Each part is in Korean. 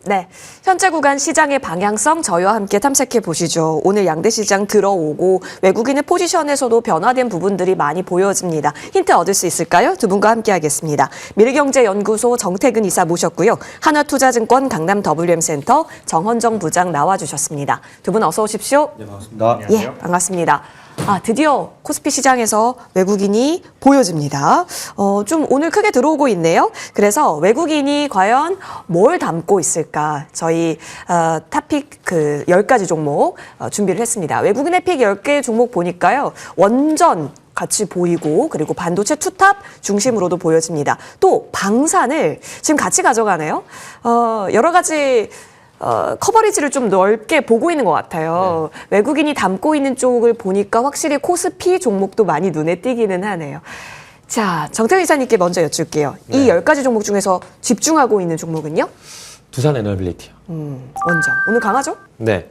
네, 현재 구간 시장의 방향성 저희와 함께 탐색해 보시죠. 오늘 양대 시장 들어오고 외국인의 포지션에서도 변화된 부분들이 많이 보여집니다. 힌트 얻을 수 있을까요? 두 분과 함께 하겠습니다. 미래경제연구소 정태근 이사 모셨고요. 하나투자증권 강남 WM센터 정헌정 부장 나와주셨습니다. 두 분 어서 오십시오. 네, 반갑습니다. 예, 반갑습니다. 드디어 코스피 시장에서 외국인이 보여집니다. 좀 오늘 크게 들어오고 있네요. 그래서 외국인이 과연 뭘 담고 있을까? 저희 탑픽 10가지 종목 준비를 했습니다. 외국인의 픽 10개 종목 보니까요. 원전 같이 보이고 그리고 반도체 투탑 중심으로도 보여집니다. 또 방산을 지금 같이 가져가네요. 여러 가지 커버리지를 좀 넓게 보고 있는 것 같아요. 네. 외국인이 담고 있는 쪽을 보니까 확실히 코스피 종목도 많이 눈에 띄기는 하네요. 자, 정태근 이사님께 먼저 여쭐게요. 네. 이 10가지 종목 중에서 집중하고 있는 종목은요? 두산에너빌리티요. 원전. 오늘 강하죠? 네.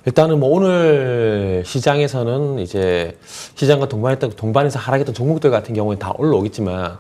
일단은 뭐 오늘 시장에서는 이제 시장과 동반해서 하락했던 종목들 같은 경우는 다 올라오겠지만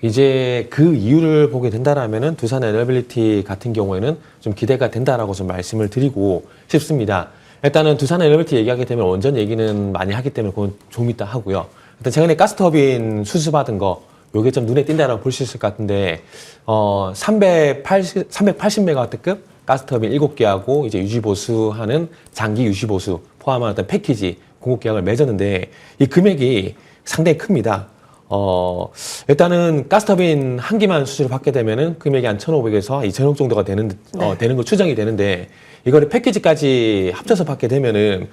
이제 그 이유를 보게 된다라면은 두산에너빌리티 같은 경우에는 좀 기대가 된다라고 좀 말씀을 드리고 싶습니다. 일단은 두산에너빌리티 얘기하게 되면 원전 얘기는 많이 하기 때문에 그건 좀 이따 하고요. 일단 최근에 가스터빈 수주받은 거 요게 좀 눈에 띈다라고 볼 수 있을 것 같은데 380메가와트급 가스터빈 7개하고 이제 유지보수하는 장기 유지보수 포함한 어떤 패키지 공급 계약을 맺었는데 이 금액이 상당히 큽니다. 일단은 가스터빈 한 기만 수주를 받게 되면은 금액이 한 1,500에서 2,000억 정도가 되는 거 추정이 되는데 이거를 패키지까지 합쳐서 받게 되면은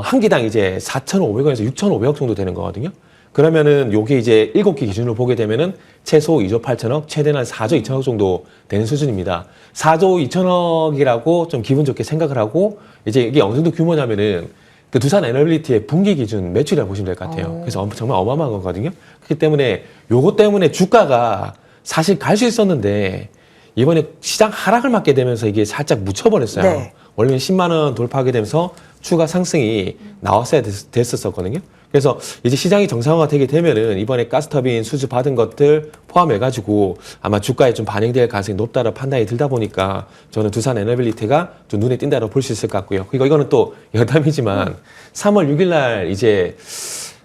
한 기당 이제 4,500원에서 6,500억 정도 되는 거거든요. 그러면은 요게 이제 7기 기준으로 보게 되면은 최소 2조 8천억, 최대는 4조 2천억 정도 되는 수준입니다. 4조 2천억이라고 좀 기분 좋게 생각을 하고 이제 이게 어느 정도 규모냐면은 그 두산에너빌리티의 분기 기준 매출이라고 보시면 될 것 같아요. 그래서 정말 어마어마한 거거든요. 그렇기 때문에 요것 때문에 주가가 사실 갈 수 있었는데 이번에 시장 하락을 맞게 되면서 이게 살짝 묻혀버렸어요. 네. 원래는 10만 원 돌파하게 되면서 추가 상승이 나왔어야 됐었거든요. 그래서 이제 시장이 정상화가 되게 되면은 이번에 가스터빈 수주 받은 것들 포함해가지고 아마 주가에 좀 반영될 가능성이 높다는 판단이 들다 보니까 저는 두산에너빌리티가 좀 눈에 띈다고 볼 수 있을 것 같고요. 그리고 이거는 또 여담이지만 3월 6일 날 이제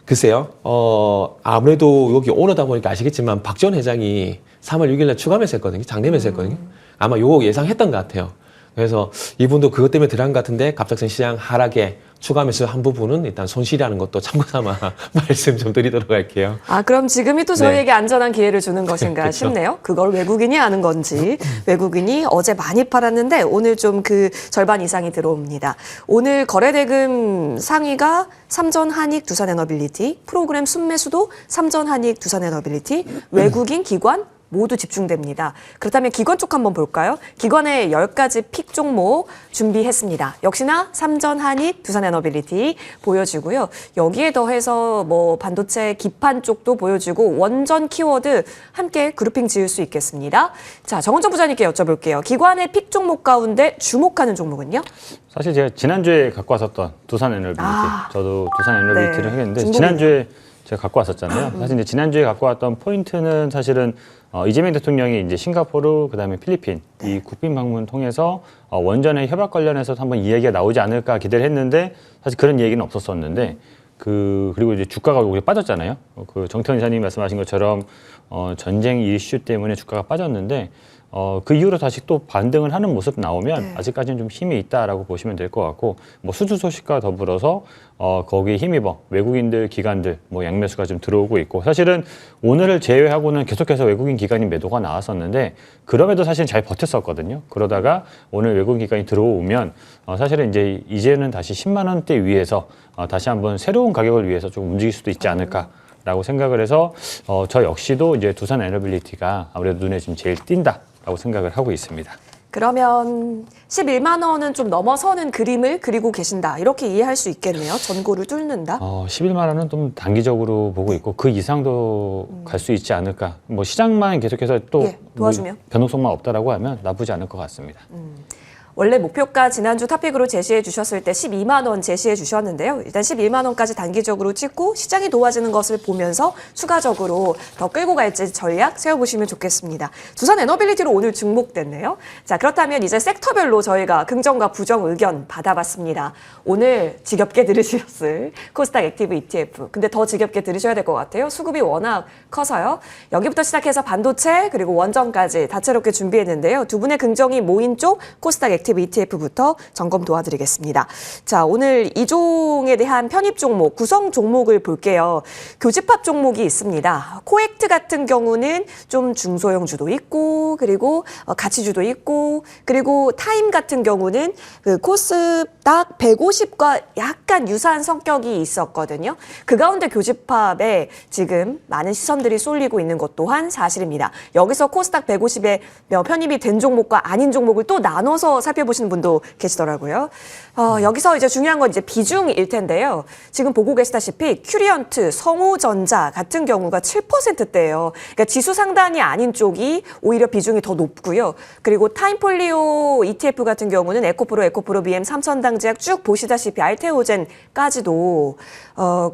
글쎄요, 아무래도 여기 오너다 보니까 아시겠지만 박지원 회장이 3월 6일 날 추가 매수했거든요. 장내 매수했거든요. 아마 요거 예상했던 것 같아요. 그래서 이분도 그것 때문에 들어간 것 같은데 갑작스런 시장 하락에 추가 매수 한 부분은 일단 손실이라는 것도 참고 삼아 말씀 좀 드리도록 할게요. 그럼 지금이 또 저희에게 안전한 기회를 주는 것인가 싶네요. 그걸 외국인이 아는 건지. 외국인이 어제 많이 팔았는데 오늘 좀 그 절반 이상이 들어옵니다. 오늘 거래대금 상위가 삼전한익 두산에너빌리티, 프로그램 순매수도 삼전한익 두산에너빌리티, 외국인 기관 모두 집중됩니다. 그렇다면 기관 쪽 한번 볼까요? 기관의 10가지 픽 종목 준비했습니다. 역시나 삼전한익 두산에너빌리티 보여주고요. 여기에 더해서 뭐 반도체 기판 쪽도 보여주고 원전 키워드 함께 그룹핑 지을 수 있겠습니다. 자, 정헌정 부장님께 여쭤볼게요. 기관의 픽 종목 가운데 주목하는 종목은요? 사실 제가 지난주에 갖고 왔었던 두산에너빌리티, 저도 두산에너빌리티를 하겠는데 지난주에 제가 갖고 왔었잖아요. 사실 이제 지난주에 갖고 왔던 포인트는 사실은 이재명 대통령이 이제 싱가포르 그다음에 필리핀 이 국빈 방문 통해서 원전의 협약 관련해서 한번 이야기가 나오지 않을까 기대를 했는데 사실 그런 얘기는 없었었는데 그리고 이제 주가가 오히려 빠졌잖아요. 그 정태근 이사님이 말씀하신 것처럼 전쟁 이슈 때문에 주가가 빠졌는데 그 이후로 다시 또 반등을 하는 모습 나오면 아직까지는 좀 힘이 있다라고 보시면 될 것 같고 뭐 수주 소식과 더불어서 거기에 힘입어 외국인들 기관들 뭐 양매수가 좀 들어오고 있고 사실은 오늘을 제외하고는 계속해서 외국인 기관인 매도가 나왔었는데 그럼에도 사실 잘 버텼었거든요. 그러다가 오늘 외국인 기관이 들어오면 사실은 이제는 다시 10만 원대 위에서 다시 한번 새로운 가격을 위해서 좀 움직일 수도 있지 않을까. 라고 생각을 해서 저 역시도 이제 두산에너빌리티가 아무래도 눈에 지금 제일 띈다라고 생각을 하고 있습니다. 그러면 11만 원은 좀 넘어서는 그림을 그리고 계신다. 이렇게 이해할 수 있겠네요. 전고를 뚫는다. 11만 원은 좀 단기적으로 보고 있고 그 이상도 갈 수 있지 않을까. 뭐 시장만 계속해서 또 도와주면 변동성만 없다라고 하면 나쁘지 않을 것 같습니다. 원래 목표가 지난주 탑픽으로 제시해 주셨을 때 12만 원 제시해 주셨는데요. 일단 11만 원까지 단기적으로 찍고 시장이 도와주는 것을 보면서 추가적으로 더 끌고 갈지 전략 세워보시면 좋겠습니다. 두산 에너빌리티로 오늘 중복됐네요. 자, 그렇다면 이제 섹터별로 저희가 긍정과 부정 의견 받아봤습니다. 오늘 지겹게 들으셨을 코스닥 액티브 ETF. 근데 더 지겹게 들으셔야 될 것 같아요. 수급이 워낙 커서요. 여기부터 시작해서 반도체 그리고 원전까지 다채롭게 준비했는데요. 두 분의 긍정이 모인 쪽 코스닥 액티브 ETF부터 점검 도와드리겠습니다. 자, 오늘 이종에 대한 편입 종목, 구성 종목을 볼게요. 교집합 종목이 있습니다. 코액트 같은 경우는 좀 중소형주도 있고 그리고 가치주도 있고 그리고 타임 같은 경우는 그 코스닥 150과 약간 유사한 성격이 있었거든요. 그 가운데 교집합에 지금 많은 시선들이 쏠리고 있는 것 또한 사실입니다. 여기서 코스닥 150에 편입이 된 종목과 아닌 종목을 또 나눠서 살펴보시는 분도 계시더라고요. 여기서 이제 중요한 건 이제 비중일 텐데요. 지금 보고 계시다시피 큐리언트, 성우전자 같은 경우가 7%대예요. 그러니까 지수 상단이 아닌 쪽이 오히려 비중이 더 높고요. 그리고 타임폴리오 ETF 같은 경우는 에코프로, BM, 삼천당제약 쭉 보시다시피 알테오젠까지도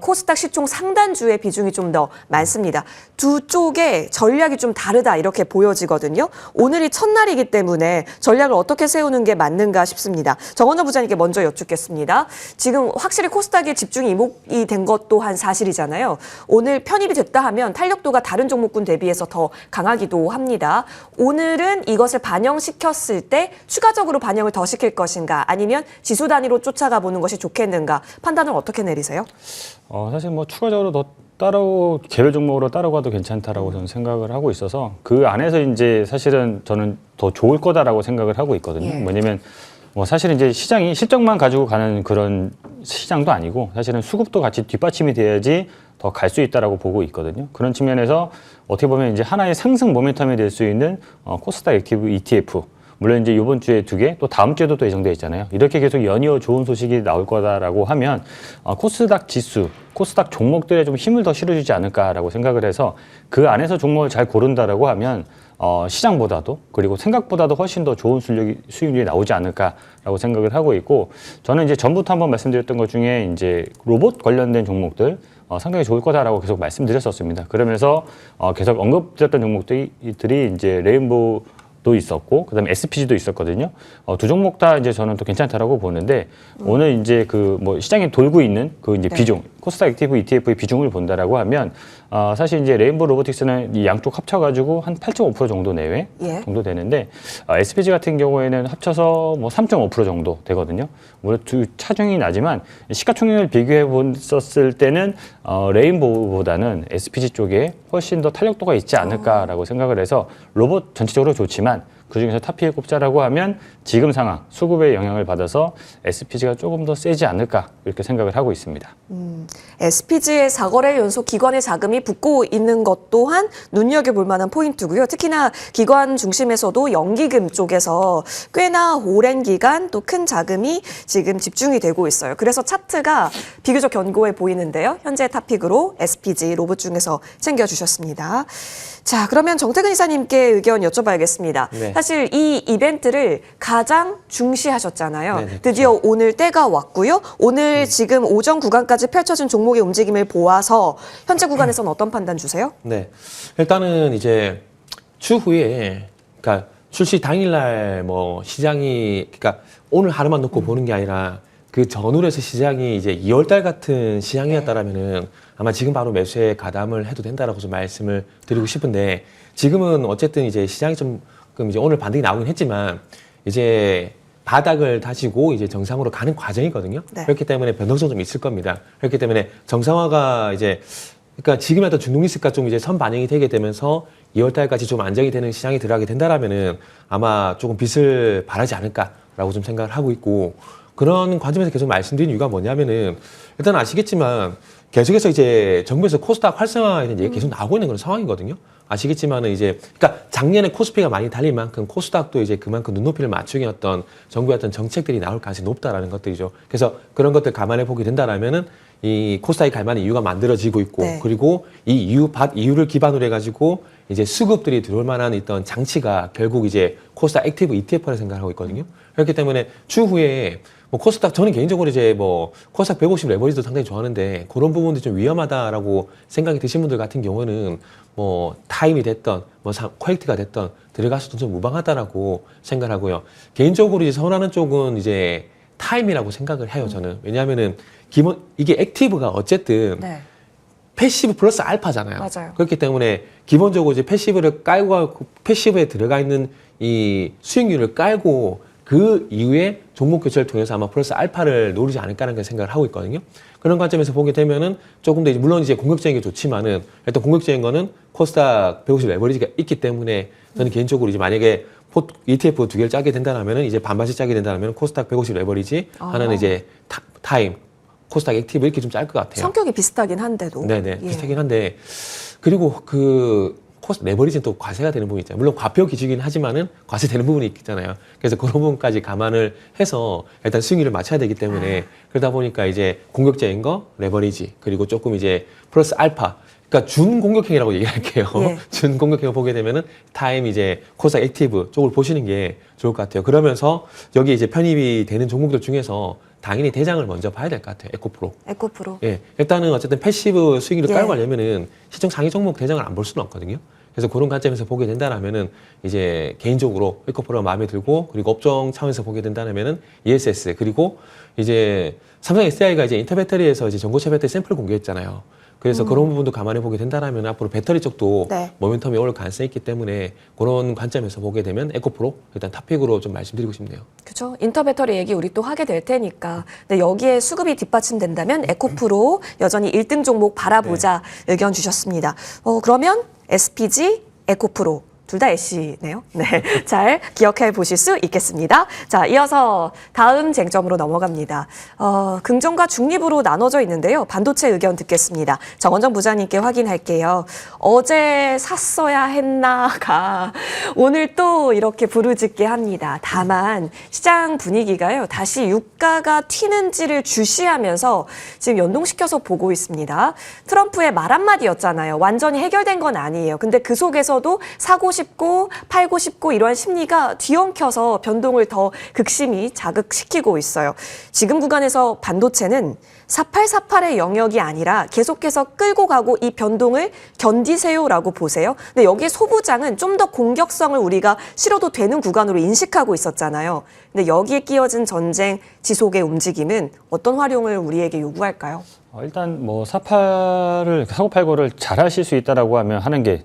코스닥 시총 상단주의 비중이 좀 더 많습니다. 두 쪽의 전략이 좀 다르다 이렇게 보여지거든요. 오늘이 첫날이기 때문에 전략을 어떻게 세우는 게 맞는가 싶습니다. 정원호 부장님께 먼저 여쭙겠습니다. 지금 확실히 코스닥에 집중이 이목이 된 것 또한 사실이잖아요. 오늘 편입이 됐다 하면 탄력도가 다른 종목군 대비해서 더 강하기도 합니다. 오늘은 이것을 반영시켰을 때 추가적으로 반영을 더 시킬 것인가 아니면 지수 단위로 쫓아가 보는 것이 좋겠는가 판단을 어떻게 내리세요? 사실 뭐 추가적으로 더 따로 개별 종목으로 따라가도 괜찮다라고 저는 생각을 하고 있어서 그 안에서 이제 사실은 저는 더 좋을 거다라고 생각을 하고 있거든요. 예. 뭐냐면 뭐 사실 이제 시장이 실적만 가지고 가는 그런 시장도 아니고 사실은 수급도 같이 뒷받침이 돼야지 더 갈 수 있다라고 보고 있거든요. 그런 측면에서 어떻게 보면 이제 하나의 상승 모멘텀이 될 수 있는 코스닥 액티브 ETF. 물론 이제 이번 주에 2개, 또 다음 주에도 또 예정돼 있잖아요. 이렇게 계속 연이어 좋은 소식이 나올 거다라고 하면 코스닥 지수, 코스닥 종목들에 좀 힘을 더 실어주지 않을까라고 생각을 해서 그 안에서 종목을 잘 고른다라고 하면 시장보다도 그리고 생각보다도 훨씬 더 좋은 수익률이 나오지 않을까라고 생각을 하고 있고 저는 이제 전부터 한번 말씀드렸던 것 중에 이제 로봇 관련된 종목들 상당히 좋을 거다라고 계속 말씀드렸었습니다. 그러면서 계속 언급드렸던 종목들이 이제 레인보우도 있었고 그다음에 SPG도 있었거든요. 두 종목 다 이제 저는 또 괜찮다라고 보는데 오늘 이제 그 뭐 시장에 돌고 있는 그 이제 비중 코스닥 액티브 ETF의 비중을 본다라고 하면 사실 이제 레인보우 로보틱스는 이 양쪽 합쳐가지고 한 8.5% 정도 내외 정도 되는데 SPG 같은 경우에는 합쳐서 뭐 3.5% 정도 되거든요. 물론 두 차중이 나지만 시가총액을 비교해 봤었을 때는 레인보우보다는 SPG 쪽에 훨씬 더 탄력도가 있지 않을까라고 생각을 해서 로봇 전체적으로 좋지만 그중에서 탑픽에 꼽자라고 하면 지금 상황, 수급의 영향을 받아서 SPG가 조금 더 세지 않을까 이렇게 생각을 하고 있습니다. SPG의 4거래 연속 기관의 자금이 붙고 있는 것 또한 눈여겨볼 만한 포인트고요. 특히나 기관 중심에서도 연기금 쪽에서 꽤나 오랜 기간 또 큰 자금이 지금 집중이 되고 있어요. 그래서 차트가 비교적 견고해 보이는데요. 현재 탑픽으로 SPG 로봇 중에서 챙겨주셨습니다. 자, 그러면 정태근 이사님께 의견 여쭤봐야겠습니다. 네. 사실 이 이벤트를 가장 중시하셨잖아요. 네네, 드디어 오늘 때가 왔고요. 오늘 지금 오전 구간까지 펼쳐진 종목의 움직임을 보아서 현재 구간에서는 어떤 판단 주세요? 네. 일단은 이제 추후에, 그러니까 출시 당일날 뭐 시장이, 그러니까 오늘 하루만 놓고 보는 게 아니라 그 전후로 해서 시장이 이제 2월달 같은 시장이었다라면은 아마 지금 바로 매수에 가담을 해도 된다라고 좀 말씀을 드리고 싶은데 지금은 어쨌든 이제 시장이 좀 이제 오늘 반등이 나오긴 했지만 이제 바닥을 다지고 이제 정상으로 가는 과정이거든요. 네. 그렇기 때문에 변동성 좀 있을 겁니다. 그렇기 때문에 정상화가 이제 그러니까 지금의 어떤 중동리스크가 좀 이제 선 반영이 되게 되면서 2월달까지 좀 안정이 되는 시장이 들어가게 된다라면은 아마 조금 빚을 바라지 않을까라고 좀 생각을 하고 있고 그런 관점에서 계속 말씀드린 이유가 뭐냐면은 일단 아시겠지만 계속해서 이제 정부에서 코스닥 활성화에 대한 얘기가 계속 나오고 있는 그런 상황이거든요. 아시겠지만은 이제 그러니까 작년에 코스피가 많이 달린 만큼 코스닥도 이제 그만큼 눈높이를 맞추기 어떤 정부의 어떤 정책들이 나올 가능성이 높다라는 것들이죠. 그래서 그런 것들 감안해 보게 된다라면은 이 코스닥이 갈 만한 이유가 만들어지고 있고 네. 그리고 이 이유를 기반으로 해가지고 이제 수급들이 들어올 만한 어떤 장치가 결국 이제 코스닥 액티브 ETF라 생각하고 있거든요. 그렇기 때문에 추후에 뭐 코스닥 저는 개인적으로 이제 뭐 코스닥 150 레버리지도 상당히 좋아하는데 그런 부분도 좀 위험하다라고 생각이 드신 분들 같은 경우는 뭐 타임이 됐던 뭐 퀄리티가 됐던 들어가서도 좀 무방하다라고 생각하고요. 개인적으로 이제 선호하는 쪽은 이제 타임이라고 생각을 해요. 저는 왜냐하면은 기본 이게 액티브가 어쨌든 네. 패시브 플러스 알파잖아요. 맞아요. 그렇기 때문에 기본적으로 이제 패시브를 깔고 패시브에 들어가 있는 이 수익률을 깔고 그 이후에 종목 교체를 통해서 아마 플러스 알파를 노리지 않을까라는 생각을 하고 있거든요. 그런 관점에서 보게 되면은 조금 더 이제 물론 이제 공격적인 게 좋지만은 일단 공격적인 거는 코스닥 150 레버리지가 있기 때문에 저는 개인적으로 이제 만약에 ETF 두 개를 짜게 된다면은 이제 반반씩 짜게 된다면 코스닥 150 레버리지 하나는 이제 타임 코스닥 액티브 이렇게 좀 짤 것 같아요. 성격이 비슷하긴 한데도. 네네 예. 비슷하긴 한데 그리고 그 코스닥 레버리지는 또 과세가 되는 부분이 있잖아요. 물론 과표 기준이긴 하지만은 과세되는 부분이 있잖아요. 그래서 그런 부분까지 감안을 해서 일단 수익률을 맞춰야 되기 때문에 그러다 보니까 이제 공격적인 거 레버리지 그리고 조금 이제 플러스 알파 그러니까 준 공격형이라고 얘기할게요. 예. 준 공격형을 보게 되면은 타임 이제 코스닥 액티브 쪽을 보시는 게 좋을 것 같아요. 그러면서 여기 이제 편입이 되는 종목들 중에서 당연히 대장을 먼저 봐야 될 것 같아요. 에코프로. 에코프로. 예, 일단은 어쨌든 패시브 수익률을 예. 깔고 가려면은 시총 상위 종목 대장을 안 볼 수는 없거든요. 그래서 그런 관점에서 보게 된다라면은 이제 개인적으로 에코프로가 마음에 들고 그리고 업종 차원에서 보게 된다면은 ESS 그리고 이제 삼성 SDI가 이제 인터 배터리에서 이제 전고체 배터리 샘플을 공개했잖아요. 그래서 그런 부분도 감안해 보게 된다라면 앞으로 배터리 쪽도 네. 모멘텀이 올 가능성이 있기 때문에 그런 관점에서 보게 되면 에코프로 일단 탑픽으로 좀 말씀드리고 싶네요. 그렇죠. 인터 배터리 얘기 우리 또 하게 될 테니까. 근데 여기에 수급이 뒷받침된다면 에코프로 여전히 1등 종목 바라보자 의견 주셨습니다. 그러면 SPG, 에코프로 둘 다 애쉬네요. 네, 잘 기억해 보실 수 있겠습니다. 자, 이어서 다음 쟁점으로 넘어갑니다. 긍정과 중립으로 나눠져 있는데요. 반도체 의견 듣겠습니다. 정원정 부장님께 확인할게요. 어제 샀어야 했나가 오늘 또 이렇게 부르짖게 합니다. 다만 시장 분위기가요. 다시 유가가 튀는지를 주시하면서 지금 연동시켜서 보고 있습니다. 트럼프의 말 한마디였잖아요. 완전히 해결된 건 아니에요. 근데 그 속에서도 사고 싶고 팔고 싶고 이러한 심리가 뒤엉켜서 변동을 더 극심히 자극시키고 있어요. 지금 구간에서 반도체는 4848의 영역이 아니라 계속해서 끌고 가고 이 변동을 견디세요라고 보세요. 근데 여기에 소부장은 좀 더 공격성을 우리가 실어도 되는 구간으로 인식하고 있었잖아요. 근데 여기에 끼어진 전쟁 지속의 움직임은 어떤 활용을 우리에게 요구할까요? 일단 뭐 사고 팔고를 잘 하실 수 있다라고 하면 하는 게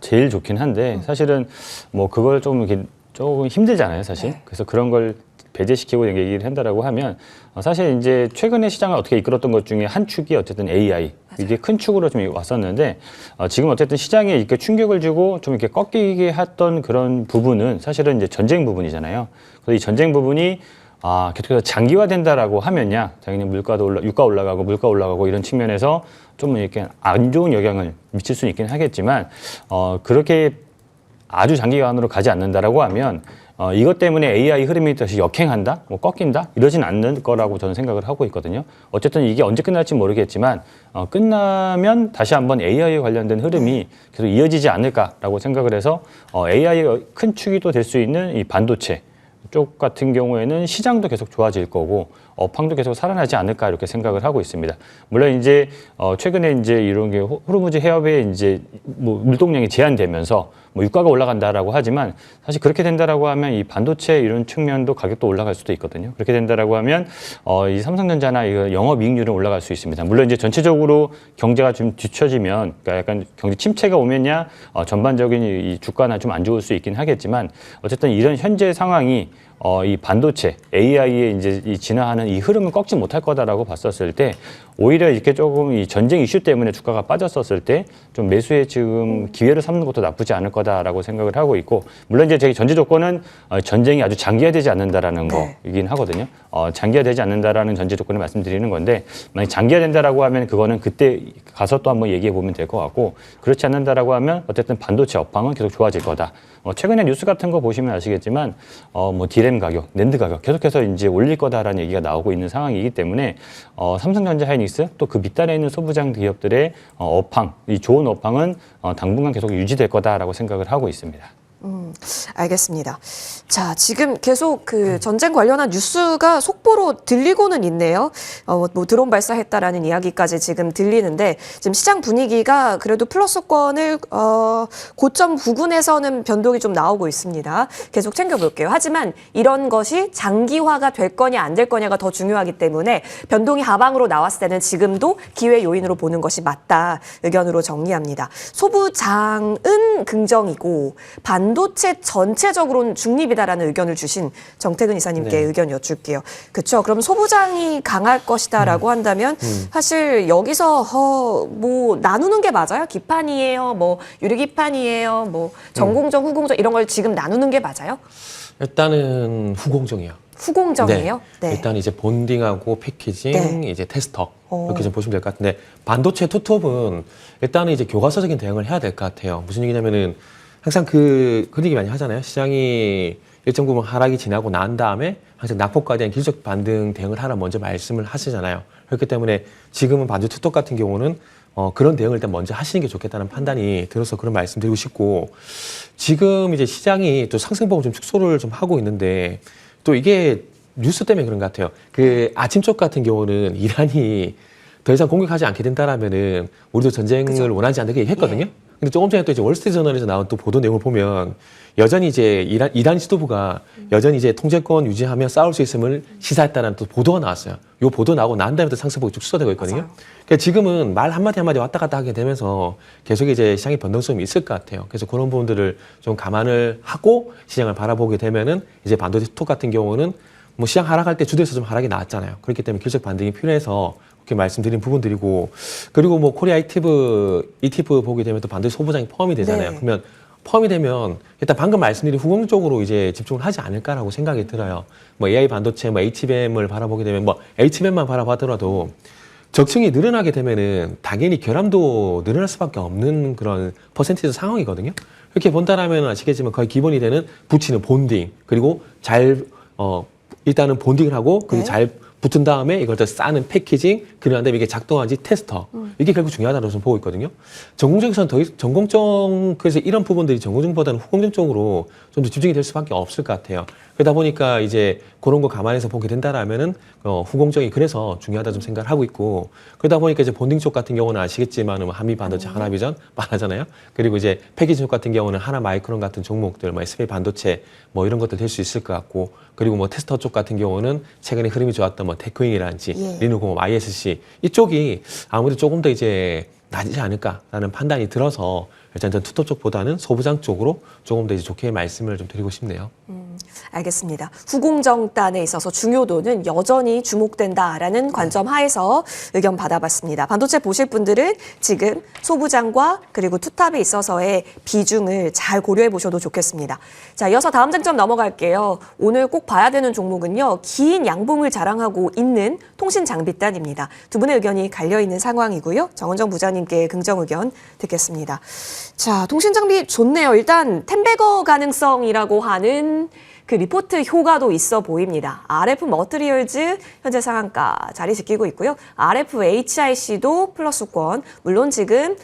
제일 좋긴 한데 사실은 뭐 그걸 좀 이렇게 조금 힘들잖아요, 사실. 네. 그래서 그런 걸 배제시키고 얘기를 한다라고 하면 사실 이제 최근에 시장을 어떻게 이끌었던 것 중에 한 축이 어쨌든 AI 이게 큰 축으로 좀 왔었는데 지금 어쨌든 시장에 이렇게 충격을 주고 좀 이렇게 꺾이게 했던 그런 부분은 사실은 이제 전쟁 부분이잖아요. 그래서 이 전쟁 부분이 계속해서 장기화된다라고 하면야 당연히 유가 올라가고 물가 올라가고 이런 측면에서 좀 이렇게 안 좋은 영향을 미칠 수는 있긴 하겠지만 그렇게 아주 장기간으로 가지 않는다라고 하면 이것 때문에 AI 흐름이 다시 역행한다, 뭐 꺾인다 이러진 않는 거라고 저는 생각을 하고 있거든요. 어쨌든 이게 언제 끝날지 모르겠지만 끝나면 다시 한번 AI 관련된 흐름이 계속 이어지지 않을까라고 생각을 해서 AI 큰 축이 또 될 수 있는 이 반도체 쪽 같은 경우에는 시장도 계속 좋아질 거고 업황도 계속 살아나지 않을까 이렇게 생각을 하고 있습니다. 물론 이제 최근에 이제 이런 게 호르무즈 해협에 이제 뭐 물동량이 제한되면서 뭐 유가가 올라간다라고 하지만 사실 그렇게 된다라고 하면 이 반도체 이런 측면도 가격도 올라갈 수도 있거든요. 그렇게 된다라고 하면 이 삼성전자나 이 영업이익률은 올라갈 수 있습니다. 물론 이제 전체적으로 경제가 좀 뒤처지면 그러니까 약간 경제 침체가 오면야 전반적인 이 주가나 좀 안 좋을 수 있긴 하겠지만 어쨌든 이런 현재 상황이 이 반도체 AI에 이제 진화하는 이 흐름을 꺾지 못할 거다라고 봤었을 때 오히려 이렇게 조금 이 전쟁 이슈 때문에 주가가 빠졌었을 때 좀 매수에 지금 기회를 삼는 것도 나쁘지 않을 거다라고 생각을 하고 있고 물론 이제 제 전제 조건은 전쟁이 아주 장기화되지 않는다라는 거이긴 하거든요. 장기화되지 않는다라는 전제 조건을 말씀드리는 건데 만약 장기화된다라고 하면 그거는 그때 가서 또 한번 얘기해 보면 될 것 같고 그렇지 않는다라고 하면 어쨌든 반도체 업황은 계속 좋아질 거다. 최근에 뉴스 같은 거 보시면 아시겠지만 뭐 디램 가격, 낸드 가격 계속해서 이제 올릴 거다라는 얘기가 나오고 있는 상황이기 때문에 삼성전자, 하이닉스 또 그 밑단에 있는 소부장 기업들의 업황, 이 좋은 업황은 당분간 계속 유지될 거다라고 생각을 하고 있습니다. 알겠습니다. 자, 지금 계속 그 전쟁 관련한 뉴스가 속보로 들리고는 있네요. 뭐 드론 발사했다라는 이야기까지 지금 들리는데 지금 시장 분위기가 그래도 플러스권을 고점 부근에서는 변동이 좀 나오고 있습니다. 계속 챙겨볼게요. 하지만 이런 것이 장기화가 될 거냐 안 될 거냐가 더 중요하기 때문에 변동이 하방으로 나왔을 때는 지금도 기회 요인으로 보는 것이 맞다. 의견으로 정리합니다. 소부장은 긍정이고 반도체 전체적으로는 중립이다라는 의견을 주신 정태근 이사님께 네. 의견 여쭐게요. 그렇죠. 그럼 소부장이 강할 것이다라고 한다면 사실 여기서 뭐 나누는 게 맞아요? 기판이에요, 뭐 유리기판이에요, 뭐 전공정, 후공정 이런 걸 지금 나누는 게 맞아요? 일단은 후공정이요. 후공정이에요? 네. 일단 이제 본딩하고 패키징, 네. 이제 테스터 이렇게 좀 보시면 될 것 같은데 반도체 투톱은 일단은 이제 교과서적인 대응을 해야 될 것 같아요. 무슨 얘기냐면은 항상 그 얘기 많이 하잖아요. 시장이 일정 부분 하락이 지나고 난 다음에 항상 낙폭과에 대한 기술적 반등 대응을 하라 먼저 말씀을 하시잖아요. 그렇기 때문에 지금은 반도체 투톱 같은 경우는 그런 대응을 일단 먼저 하시는 게 좋겠다는 판단이 들어서 그런 말씀 드리고 싶고 지금 이제 시장이 또 상승폭을 좀 축소를 좀 하고 있는데 또 이게 뉴스 때문에 그런 것 같아요. 그 아침 쪽 같은 경우는 이란이 더 이상 공격하지 않게 된다라면은 우리도 전쟁을 그죠. 원하지 않는 게 얘기했거든요. 근데 조금 전에 또 이제 월스트리트저널에서 나온 또 보도 내용을 보면 여전히 이제 이란 지도부가 여전히 이제 통제권 유지하며 싸울 수 있음을 시사했다는 또 보도가 나왔어요. 이 보도 나오고 난 다음에 또 상승폭이 쭉 축소되고 있거든요. 맞아요. 그러니까 지금은 말 한마디 한마디 왔다 갔다 하게 되면서 계속 이제 시장의 변동성이 있을 것 같아요. 그래서 그런 부분들을 좀 감안을 하고 시장을 바라보게 되면은 이제 반도체 톡 같은 경우는 뭐 시장 하락할 때 주도해서 좀 하락이 나왔잖아요. 그렇기 때문에 기술적 반등이 필요해서 그렇게 말씀드린 부분들이고 그리고 뭐 코리아 ETF 보게 되면 또 반도체 소부장이 포함이 되잖아요. 네. 그러면 포함이 되면 일단 방금 말씀드린 후공 쪽으로 이제 집중을 하지 않을까라고 생각이 들어요. 뭐 AI 반도체, 뭐 HBM을 바라보게 되면 뭐 HBM만 바라보더라도 적층이 늘어나게 되면은 당연히 결함도 늘어날 수밖에 없는 그런 퍼센티지 상황이거든요. 이렇게 본다라면 아시겠지만 거의 기본이 되는 붙이는 본딩 그리고 일단은 본딩을 하고 그리고 네. 잘 붙은 다음에 이걸 더 싸는 패키징 그런 다음에 이게 작동하는지 테스터 이게 결국 중요하다고 저는 보고 있거든요. 전공정에서는 전공정 그래서 이런 부분들이 전공정보다는 후공정 쪽으로 좀 더 집중이 될 수밖에 없을 것 같아요. 그러다 보니까 이제 그런 거 감안해서 보게 된다라면은 후공정이 그래서 중요하다 좀 생각을 하고 있고 그러다 보니까 이제 본딩 쪽 같은 경우는 아시겠지만은 뭐 한미 반도체, 하나비전 말하잖아요. 그리고 이제 패키징 쪽 같은 경우는 하나 마이크론 같은 종목들, 뭐 SK 반도체 뭐 이런 것들 될 수 있을 것 같고 그리고 뭐 테스터 쪽 같은 경우는 최근에 흐름이 좋았던 뭐 테크윙이라든지 예. 리누공업, ISC 이쪽이 아무래도 조금 더 이제 낮지 않을까라는 판단이 들어서 일단 전 투톱 쪽보다는 소부장 쪽으로 조금 더 이제 좋게 말씀을 좀 드리고 싶네요. 알겠습니다. 후공정단에 있어서 중요도는 여전히 주목된다라는 관점 하에서 의견 받아봤습니다. 반도체 보실 분들은 지금 소부장과 그리고 투탑에 있어서의 비중을 잘 고려해 보셔도 좋겠습니다. 자, 이어서 다음 쟁점 넘어갈게요. 오늘 꼭 봐야 되는 종목은요. 긴 양봉을 자랑하고 있는 통신장비단입니다. 두 분의 의견이 갈려있는 상황이고요. 정은정 부장님께 긍정 의견 듣겠습니다. 자, 통신장비 좋네요. 일단 템베거 가능성이라고 하는 그 리포트 효과도 있어 보입니다. RF 머트리얼즈 현재 상한가 자리 지키고 있고요. RF HIC도 플러스권. 물론 지금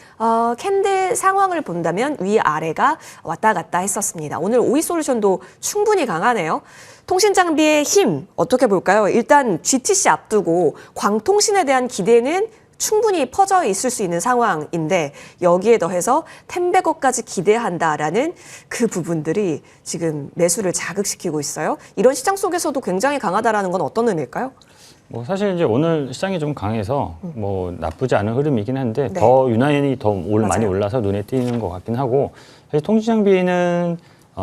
캔들 상황을 본다면 위아래가 왔다 갔다 했었습니다. 오늘 오이솔루션도 충분히 강하네요. 통신 장비의 힘 어떻게 볼까요? 일단 GTC 앞두고 광통신에 대한 기대는 충분히 퍼져 있을 수 있는 상황인데 여기에 더해서 템베거까지 기대한다라는 그 부분들이 지금 매수를 자극시키고 있어요. 이런 시장 속에서도 굉장히 강하다라는 건 어떤 의미일까요? 뭐 사실 이제 오늘 시장이 좀 강해서 뭐 나쁘지 않은 흐름이긴 한데 네. 더 유난히 더 많이 맞아요. 올라서 눈에 띄는 것 같긴 하고 사실 통신장비는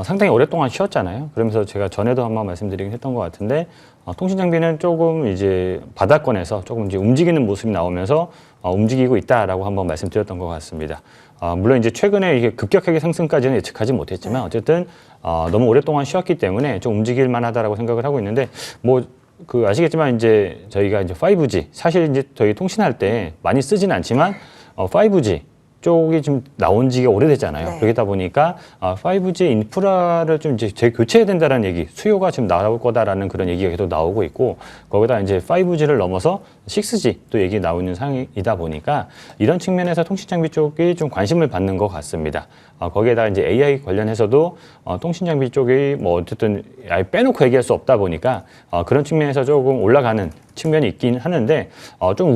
상당히 오랫동안 쉬었잖아요. 그러면서 제가 전에도 한번 말씀드리긴 했던 것 같은데 통신장비는 조금 이제 바닥권에서 조금 이제 움직이는 모습이 나오면서 움직이고 있다라고 한번 말씀드렸던 것 같습니다. 물론 이제 최근에 이게 급격하게 상승까지는 예측하지 못했지만 어쨌든 너무 오랫동안 쉬었기 때문에 좀 움직일 만하다라고 생각을 하고 있는데 뭐 그 아시겠지만 이제 저희가 이제 5G 사실 이제 저희 통신할 때 많이 쓰진 않지만 5G 쪽이 좀 나온 지가 오래됐잖아요. 네. 그러다 보니까 5G 인프라를 좀 이제 재교체해야 된다는 얘기, 수요가 지금 나올 거다라는 그런 얘기가 계속 나오고 있고, 거기다 이제 5G를 넘어서 6G 또 얘기 나오는 상황이다 보니까 이런 측면에서 통신장비 쪽이 좀 관심을 받는 것 같습니다. 거기에다가 이제 AI 관련해서도 통신장비 쪽이 뭐 어쨌든 아예 빼놓고 얘기할 수 없다 보니까 그런 측면에서 조금 올라가는 측면이 있긴 하는데 좀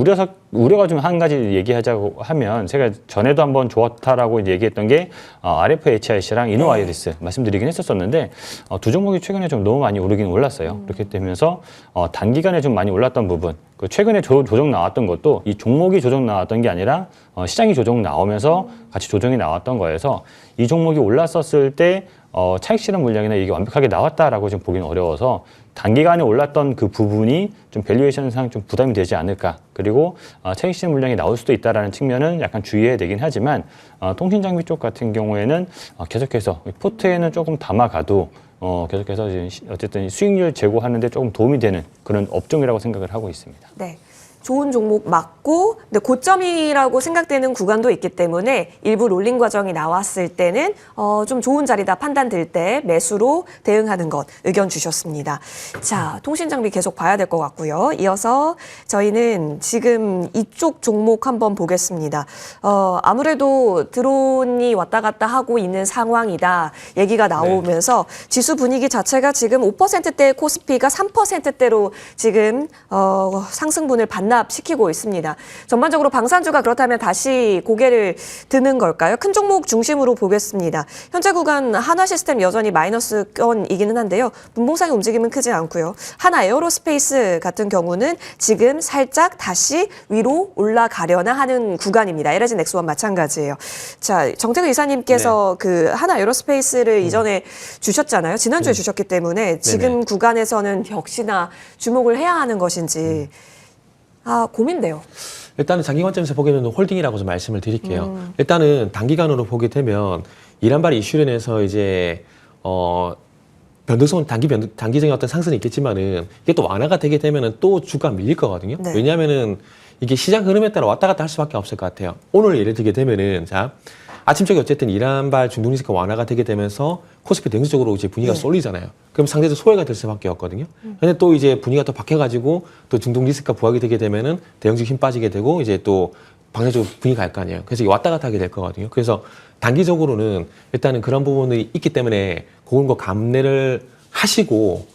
우려가 좀 한 가지 얘기하자고 하면 제가 전에도 한번 좋았다라고 이제 얘기했던 게 RFHIC랑 이노와이어리스 말씀드리긴 했었었는데 두 종목이 최근에 좀 너무 많이 오르긴 올랐어요. 그렇게 되면서 단기간에 좀 많이 올랐던 부분, 그 최근에 조정 나왔던 것도 이 종목이 조정 나왔던 게 아니라 시장이 조정 나오면서 같이 조정이 나왔던 거여서 이 종목이 올랐었을 때 차익 실현 물량이나 이게 완벽하게 나왔다라고 좀 보기는 어려워서 단기간에 올랐던 그 부분이 좀 밸류에이션상 좀 부담이 되지 않을까. 그리고 차익 실현 물량이 나올 수도 있다라는 측면은 약간 주의해야 되긴 하지만 통신장비 쪽 같은 경우에는 계속해서 포트에는 조금 담아가도 계속해서 어쨌든 수익률 제고하는 데 조금 도움이 되는 그런 업종이라고 생각을 하고 있습니다. 네. 좋은 종목 맞고, 근데 고점이라고 생각되는 구간도 있기 때문에 일부 롤링 과정이 나왔을 때는 좀 좋은 자리다 판단될 때 매수로 대응하는 것 의견 주셨습니다. 자, 통신장비 계속 봐야 될 것 같고요. 이어서 저희는 지금 이쪽 종목 한번 보겠습니다. 아무래도 드론이 왔다 갔다 하고 있는 상황이다 얘기가 나오면서 지수 분위기 자체가 지금 5%대 코스피가 3%대로 지금 상승분을 반납시키고 있습니다. 전반적으로 방산주가 그렇다면 다시 고개를 드는 걸까요? 큰 종목 중심으로 보겠습니다. 현재 구간 한화시스템 여전히 마이너스권이기는 한데요. 분봉상의 움직임은 크지 않고요. 하나 에어로스페이스 같은 경우는 지금 살짝 다시 위로 올라가려나 하는 구간입니다. LG 넥스원 마찬가지예요. 자, 정태근 이사님께서 그 하나 에어로스페이스를 이전에 주셨잖아요. 지난주에 주셨기 때문에 지금 구간에서는 역시나 주목을 해야 하는 것인지 고민돼요. 일단은 장기 관점에서 보기에는 홀딩이라고 좀 말씀을 드릴게요. 일단은 단기간으로 보게 되면 이란발 이슈로 인해서 이제 변동성 단기적인 어떤 상승이 있겠지만은 이게 또 완화가 되게 되면은 또 주가 밀릴 거거든요. 네. 왜냐하면은 이게 시장 흐름에 따라 왔다 갔다 할 수밖에 없을 것 같아요. 오늘 예를 들게 되면은 자 아침 쪽에 어쨌든 이란발 중동 리스크가 완화가 되게 되면서 코스피 대응적으로 이제 분위기가 쏠리잖아요. 그럼 상대적 소외가 될 수밖에 없거든요. 근데 또 이제 분위기가 또 바뀌어가지고 또 중동 리스크가 부각이 되게 되면은 대응적 힘 빠지게 되고 이제 또 방향적으로 분위기가 갈 거 아니에요. 그래서 이게 왔다 갔다 하게 될 거거든요. 그래서 단기적으로는 일단은 그런 부분이 있기 때문에 그런 거 감내를 하시고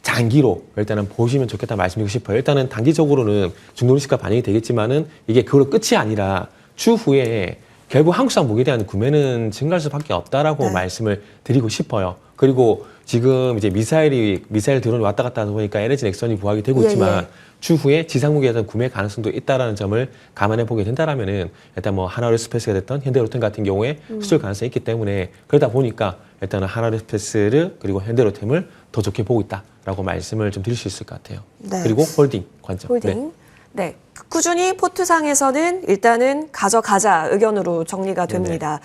장기로 일단은 보시면 좋겠다 말씀드리고 싶어요. 일단은 단기적으로는 중동 리스크가 반영이 되겠지만은 이게 그걸로 끝이 아니라 추후에 결국 한국산 무기에 대한 구매는 증가할 수밖에 없다라고 말씀을 드리고 싶어요. 그리고 지금 이제 미사일 드론이 왔다 갔다 하다 보니까 LG 넥슨이 부각이 되고 있지만 추후에 지상 무기에 대한 구매 가능성도 있다라는 점을 감안해 보게 된다라면은 일단 뭐 하나에어로스페이스가 됐던 현대로템 같은 경우에 수출 가능성이 있기 때문에 그러다 보니까 일단은 하나에어로스페이스를 그리고 현대로템을 더 좋게 보고 있다라고 말씀을 좀 드릴 수 있을 것 같아요. 네. 그리고 홀딩 관점. 홀딩. 네. 꾸준히 포트상에서는 일단은 가져가자 의견으로 정리가 됩니다.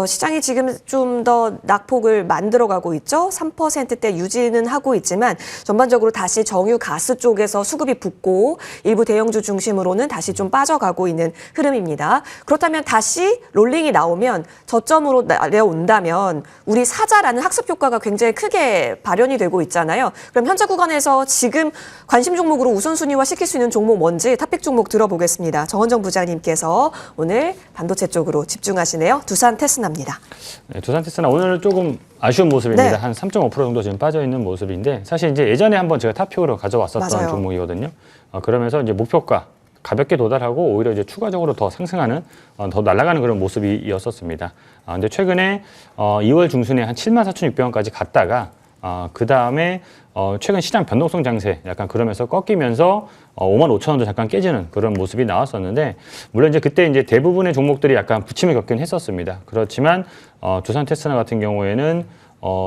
시장이 지금 좀 더 낙폭을 만들어가고 있죠. 3%대 유지는 하고 있지만 전반적으로 다시 정유 가스 쪽에서 수급이 붙고 일부 대형주 중심으로는 다시 좀 빠져가고 있는 흐름입니다. 그렇다면 다시 롤링이 나오면 저점으로 내려온다면 우리 사자라는 학습 효과가 굉장히 크게 발현이 되고 있잖아요. 그럼 현재 구간에서 지금 관심 종목으로 우선순위화 시킬 수 있는 종목 뭔지 탑픽 종목 들어보겠습니다. 정원정 부장님께서 오늘 반도체 쪽으로 집중하시네요. 두산 테스나입니다. 네, 두산 테스나 오늘 조금 아쉬운 모습입니다. 네. 한 3.5% 정도 지금 빠져 있는 모습인데 사실 이제 예전에 한번 제가 탑픽으로 가져왔었던 맞아요. 종목이거든요. 그러면서 이제 목표가 가볍게 도달하고 오히려 이제 추가적으로 더 상승하는 더 날아가는 그런 모습이었었습니다. 근데 최근에 2월 중순에 한 74,600원까지 갔다가 그 다음에 최근 시장 변동성 장세 약간 그러면서 꺾이면서 55,000원도 잠깐 깨지는 그런 모습이 나왔었는데 물론 이제 그때 이제 대부분의 종목들이 약간 부침을 겪긴 했었습니다. 그렇지만 두산 테스나 같은 경우에는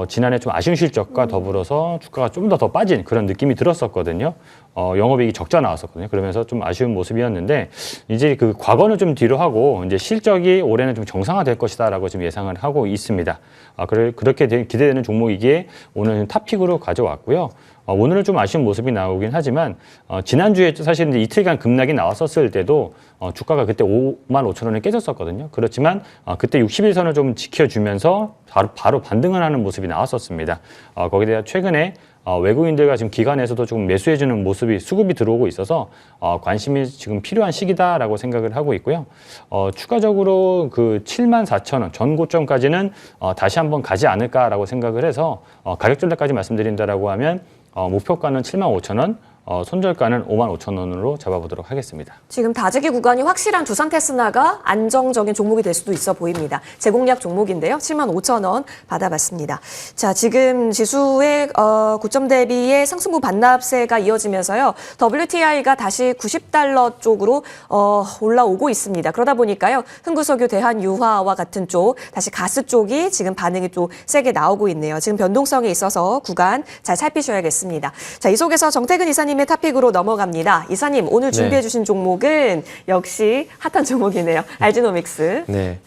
지난해 좀 아쉬운 실적과 더불어서 주가가 좀 더 빠진 그런 느낌이 들었었거든요. 영업이익이 적자 나왔었거든요. 그러면서 좀 아쉬운 모습이었는데 이제 그 과거는 좀 뒤로 하고 이제 실적이 올해는 좀 정상화될 것이다라고 지금 예상을 하고 있습니다. 그렇게 기대되는 종목이기에 오늘 탑픽으로 가져왔고요. 오늘은 좀 아쉬운 모습이 나오긴 하지만 지난주에 사실 이제 이틀간 급락이 나왔었을 때도 주가가 그때 55,000원에 깨졌었거든요. 그렇지만 그때 60일선을 좀 지켜주면서 바로 반등을 하는 모습이 나왔었습니다. 거기에 대해 최근에 외국인들과 지금 기관에서도 조금 매수해주는 모습이 수급이 들어오고 있어서 관심이 지금 필요한 시기다라고 생각을 하고 있고요. 추가적으로 그 74,000원 전 고점까지는 다시 한번 가지 않을까라고 생각을 해서 가격 전략까지 말씀드린다라고 하면 목표가는 75,000원, 손절가는 55,000원으로 잡아보도록 하겠습니다. 지금 다지기 구간이 확실한 두산 테스나가 안정적인 종목이 될 수도 있어 보입니다. 제공약 종목인데요. 75,000원 받아봤습니다. 자, 지금 지수의 고점 대비의 상승분 반납세가 이어지면서요. WTI가 다시 90달러 쪽으로 올라오고 있습니다. 그러다 보니까요. 흥구석유, 대한유화와 같은 쪽, 다시 가스 쪽이 지금 반응이 또 세게 나오고 있네요. 지금 변동성에 있어서 구간 잘 살피셔야겠습니다. 자, 이 속에서 정태근 이사님 탑픽으로 넘어갑니다. 이사님, 오늘 준비해 주신 종목은 역시 핫한 종목이네요. 알지노믹스. 네.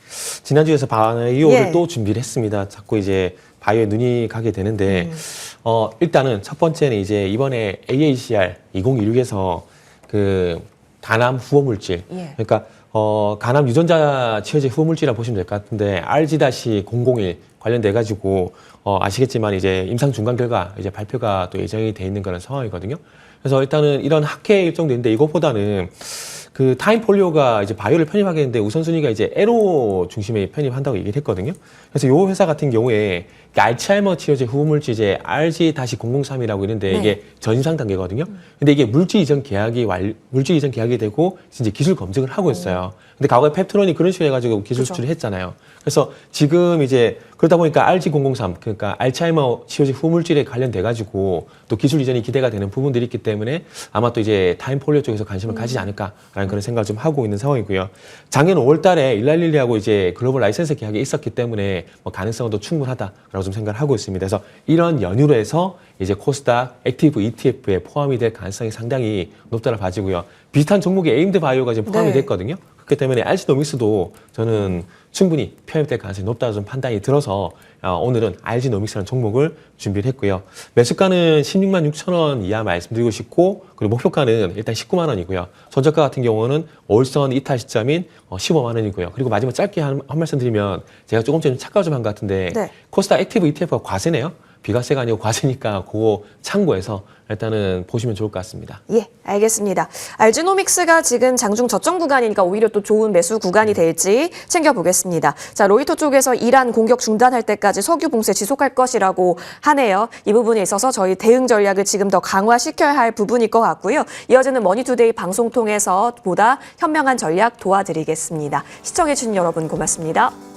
지난주에서 바이오를 예. 또 준비를 했습니다. 자꾸 이제 바이오에 눈이 가게 되는데, 일단은 첫 번째는 이제 이번에 AACR 2016에서 그 간암 후보물질. 예. 그러니까, 간암 유전자 치료제 후보물질이라고 보시면 될 것 같은데, RG-001 관련돼가지고, 아시겠지만 이제 임상 중간 결과 이제 발표가 또 예정이 돼 있는 그런 상황이거든요. 그래서 일단은 이런 학회 일정도 있는데 이것보다는 그 타임폴리오가 이제 바이오를 편입하게 했는데 우선순위가 이제 에로 중심에 편입한다고 얘기를 했거든요. 그래서 요 회사 같은 경우에 알츠하이머 치료제 후보물질 이제 RG-003이라고 있는데 네. 이게 전상 단계거든요. 근데 이게 물질 이전 계약이 되고 이제 기술 검증을 하고 있어요. 근데 과거에 펩트론이 그런 식으로 해가지고 기술 그렇죠. 수출을 했잖아요. 그래서 지금 이제 그러다 보니까 RG-003 그러니까 알츠하이머 치료제 후물질에 관련돼가지고 또 기술 이전이 기대가 되는 부분들이 있기 때문에 아마 또 이제 타임폴리오 쪽에서 관심을 가지지 않을까라는 그런 생각을 좀 하고 있는 상황이고요. 작년 5월달에 일랄릴리하고 이제 글로벌 라이센스 계약이 있었기 때문에 뭐 가능성은 또 충분하다라고 좀 생각을 하고 있습니다. 그래서 이런 연유로 해서 이제 코스닥 액티브 ETF에 포함이 될 가능성이 상당히 높다고 봐지고요. 비슷한 종목에 에임드 바이오가 지금 포함이 네. 됐거든요. 그렇기 때문에 알지노믹스도 저는 충분히 편입될 가능성이 높다고 좀 판단이 들어서 오늘은 알지노믹스라는 종목을 준비를 했고요. 매수가는 166,000원 이하 말씀드리고 싶고 그리고 목표가는 일단 19만 원이고요. 손절가 같은 경우는 5일선 이탈 시점인 15만 원이고요. 그리고 마지막 짧게 한 말씀 드리면 제가 조금 전에 착각 좀 한 것 같은데 네. 코스닥 액티브 ETF가 과세네요. 비과세가 아니고 과세니까 그거 참고해서 일단은 보시면 좋을 것 같습니다. 예, 알겠습니다. 알지노믹스가 지금 장중 저점 구간이니까 오히려 또 좋은 매수 구간이 될지 챙겨보겠습니다. 자, 로이터 쪽에서 이란 공격 중단할 때까지 석유 봉쇄 지속할 것이라고 하네요. 이 부분에 있어서 저희 대응 전략을 지금 더 강화시켜야 할 부분일 것 같고요. 이어지는 머니투데이 방송 통해서 보다 현명한 전략 도와드리겠습니다. 시청해주신 여러분 고맙습니다.